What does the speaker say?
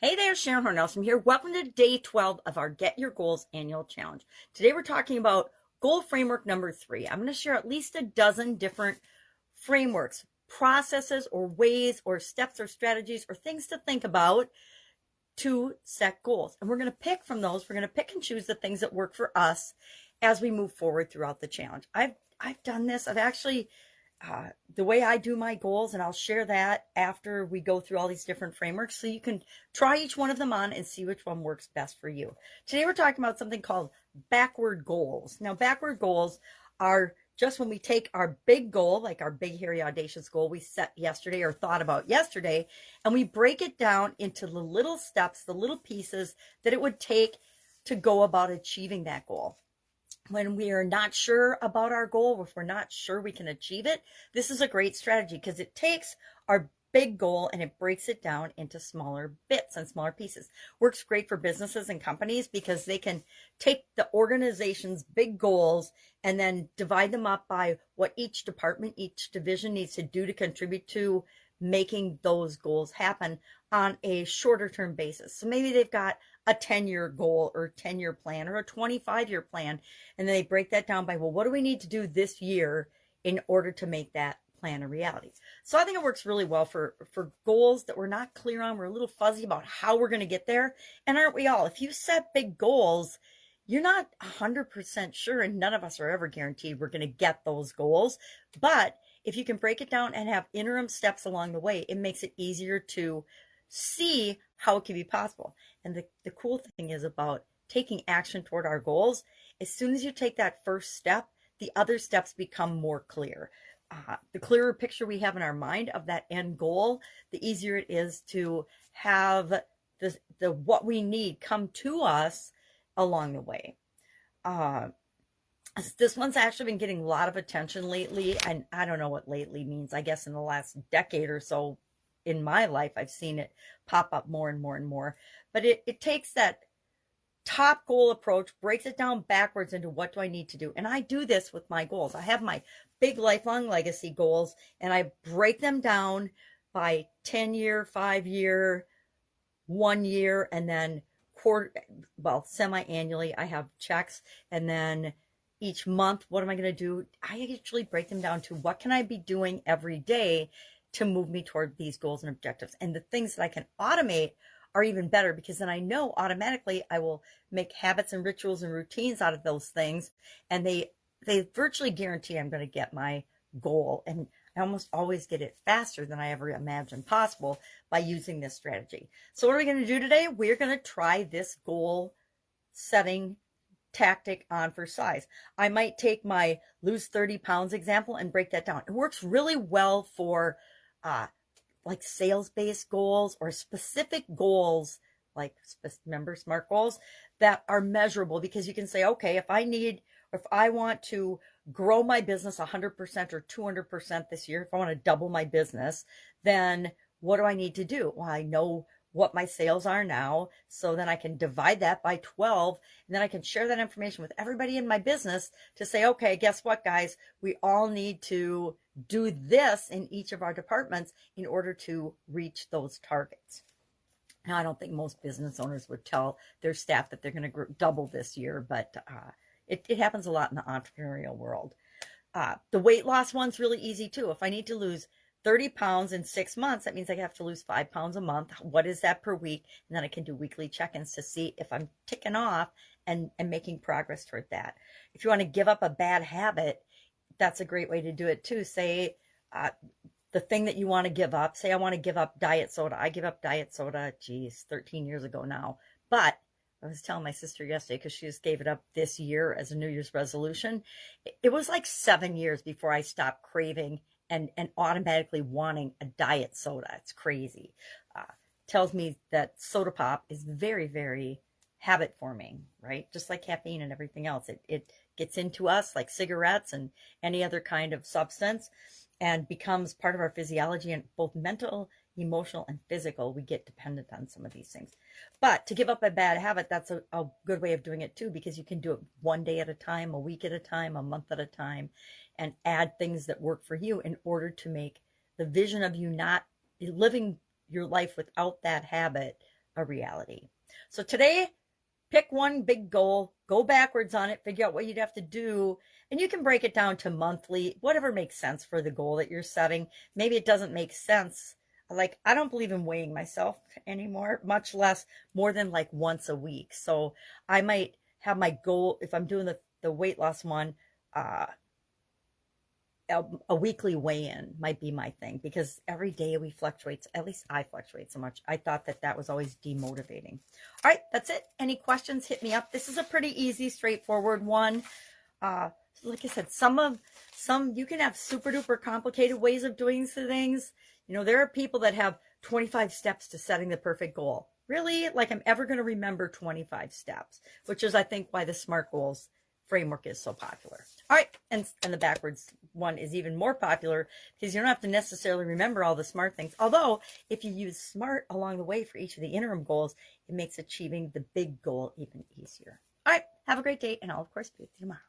Hey there, Sharon Horne-Ellstrom here. Welcome to day 12 of our Get Your Goals annual challenge. Today we're talking about goal framework number 3. I'm going to share at least a dozen different frameworks, processes, or ways, or steps, or strategies, or things to think about to set goals. And we're going to pick from those. We're going to pick and choose the things that work for us as we move forward throughout the challenge. I've done this. I've actually the way I do my goals, and I'll share that after we go through all these different frameworks so you can try each one of them on and see which one works best for you. Today we're talking about something called backward goals. Now, backward goals are just when we take our big goal, like our big, hairy, audacious goal we set yesterday or thought about yesterday, and we break it down into the little steps, the little pieces that it would take to go about achieving that goal. When we are not sure about our goal, if we're not sure we can achieve it, this is a great strategy because it takes our big goal and it breaks it down into smaller bits and smaller pieces. Works great for businesses and companies because they can take the organization's big goals and then divide them up by what each department, each division needs to do to contribute to making those goals happen on a shorter term basis. So maybe they've got a 10-year goal or 10-year plan or a 25-year plan. And then they break that down by, well, what do we need to do this year in order to make that plan a reality? So I think it works really well for goals that we're not clear on. We're a little fuzzy about how we're going to get there. And aren't we all? If you set big goals, you're not 100% sure, and none of us are ever guaranteed we're going to get those goals. But if you can break it down and have interim steps along the way, it makes it easier to see how it can be possible. And the cool thing is about taking action toward our goals, as soon as you take that first step, the other steps become more clear. The clearer picture we have in our mind of that end goal, the easier it is to have the what we need come to us along the way. This one's actually been getting a lot of attention lately, and I don't know what lately means. I guess in the last decade or so in my life, I've seen it pop up more and more and more. But it takes that top goal approach, breaks it down backwards into what do I need to do. And I do this with my goals. I have my big lifelong legacy goals, and I break them down by 10-year, 5-year, 1 year, and then semi-annually I have checks, and then each month, what am I going to do? I actually break them down to what can I be doing every day to move me toward these goals and objectives. And the things that I can automate are even better because then I know automatically I will make habits and rituals and routines out of those things. And they virtually guarantee I'm going to get my goal. And I almost always get it faster than I ever imagined possible by using this strategy. So what are we going to do today? We're going to try this goal setting tactic on for size. I might take my lose 30 pounds example and break that down. It works really well for like sales-based goals or specific goals, like remember SMART goals that are measurable, because you can say, okay, if I want to grow my business 100% or 200% this year, if I want to double my business, then what do I need to do? Well, I know what my sales are now, so then I can divide that by 12, and then I can share that information with everybody in my business to say, okay, guess what, guys? We all need to do this in each of our departments in order to reach those targets. Now, I don't think most business owners would tell their staff that they're going to double this year, but it happens a lot in the entrepreneurial world. The weight loss one's really easy too. If I need to lose 30 pounds in 6 months, that means I have to lose 5 pounds a month. What is that per week? And then I can do weekly check-ins to see if I'm ticking off and making progress toward that. If you want to give up a bad habit, that's a great way to do it too. Say the thing that you want to give up. Say I want to give up diet soda. I give up diet soda, 13 years ago now. But I was telling my sister yesterday, because she just gave it up this year as a New Year's resolution. It was like 7 years before I stopped craving and automatically wanting a diet soda. It's crazy. Tells me that soda pop is very, very habit forming, right? Just like caffeine and everything else. It gets into us like cigarettes and any other kind of substance and becomes part of our physiology, and both mental, emotional, and physical. We get dependent on some of these things. But to give up a bad habit, that's a good way of doing it too, because you can do it 1 day at a time, a week at a time, a month at a time, and add things that work for you in order to make the vision of you not living your life without that habit a reality. So today, pick one big goal, go backwards on it, figure out what you'd have to do, and you can break it down to monthly, whatever makes sense for the goal that you're setting. Maybe it doesn't make sense. Like, I don't believe in weighing myself anymore, much less more than like once a week. So I might have my goal, if I'm doing the weight loss one, a weekly weigh-in might be my thing, because every day we fluctuate. At least I fluctuate so much. I thought that was always demotivating. All right, that's it. Any questions, hit me up. This is a pretty easy, straightforward one. Like I said, some you can have super duper complicated ways of doing things. You know, there are people that have 25 steps to setting the perfect goal. Really? Like, I'm ever going to remember 25 steps, which is, I think, why the SMART goals framework is so popular. All right, and the backwards one is even more popular, because you don't have to necessarily remember all the SMART things. Although, if you use SMART along the way for each of the interim goals, it makes achieving the big goal even easier. All right, have a great day, and I'll, of course, be with you tomorrow.